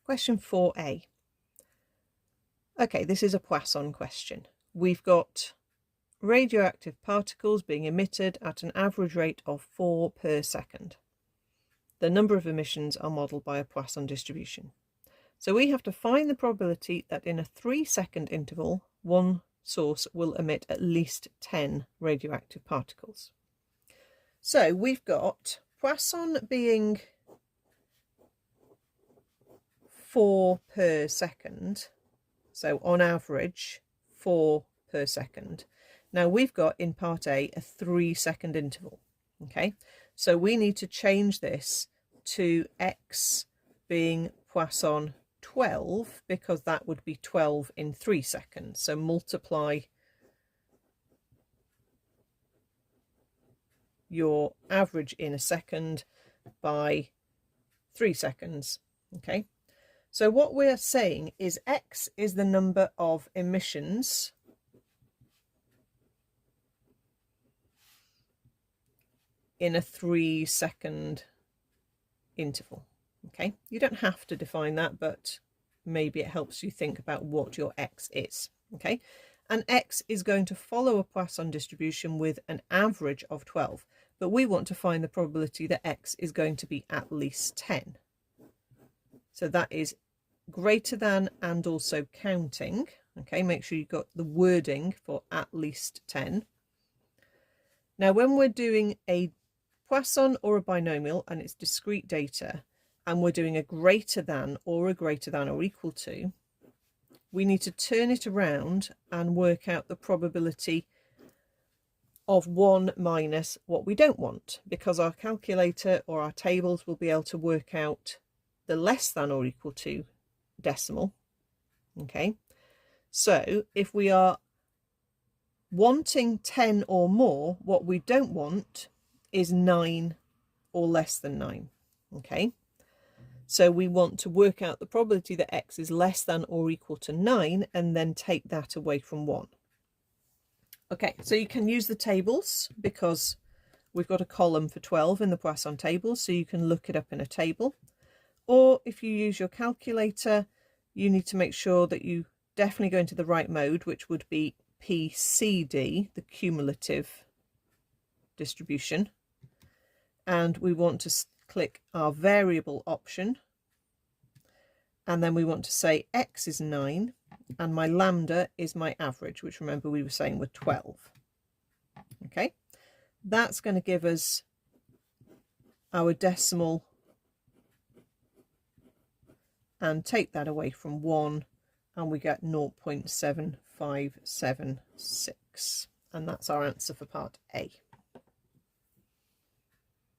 Question 4a. Okay, this is a Poisson question. We've got radioactive particles being emitted at an average rate of 4 per second. The number of emissions are modelled by a Poisson distribution. So we have to find the probability that in a 3-second interval, one source will emit at least 10 radioactive particles. So we've got Poisson being 4 per second. So on average, 4 per second. Now we've got in part A a 3-second interval. Okay, so we need to change this to x being Poisson 12, because that would be 12 in 3 seconds. So multiply your average in a second by 3 seconds. Okay, so what we're saying is x is the number of emissions in a 3-second interval. Okay, you don't have to define that, but maybe it helps you think about what your x is. Okay, and x is going to follow a Poisson distribution with an average of 12, but we want to find the probability that x is going to be at least 10. So that is greater than and also counting. Okay, make sure you've got the wording for at least 10. Now when we're doing a Poisson or a binomial and it's discrete data, and we're doing a greater than or equal to, we need to turn it around and work out the probability of 1 minus what we don't want, because our calculator or our tables will be able to work out the less than or equal to decimal. Okay, so if we are wanting 10 or more, what we don't want is 9 or less than 9. Okay, so we want to work out the probability that x is less than or equal to 9 and then take that away from 1. Okay, so you can use the tables because we've got a column for 12 in the Poisson table, so you can look it up in a table. Or if you use your calculator, you need to make sure that you definitely go into the right mode, which would be PCD, the cumulative distribution. And we want to click our variable option. And then we want to say x is 9 and my lambda is my average, which remember we were saying were 12. Okay, that's going to give us our decimal and take that away from 1 and we get 0.7576, and that's our answer for part A.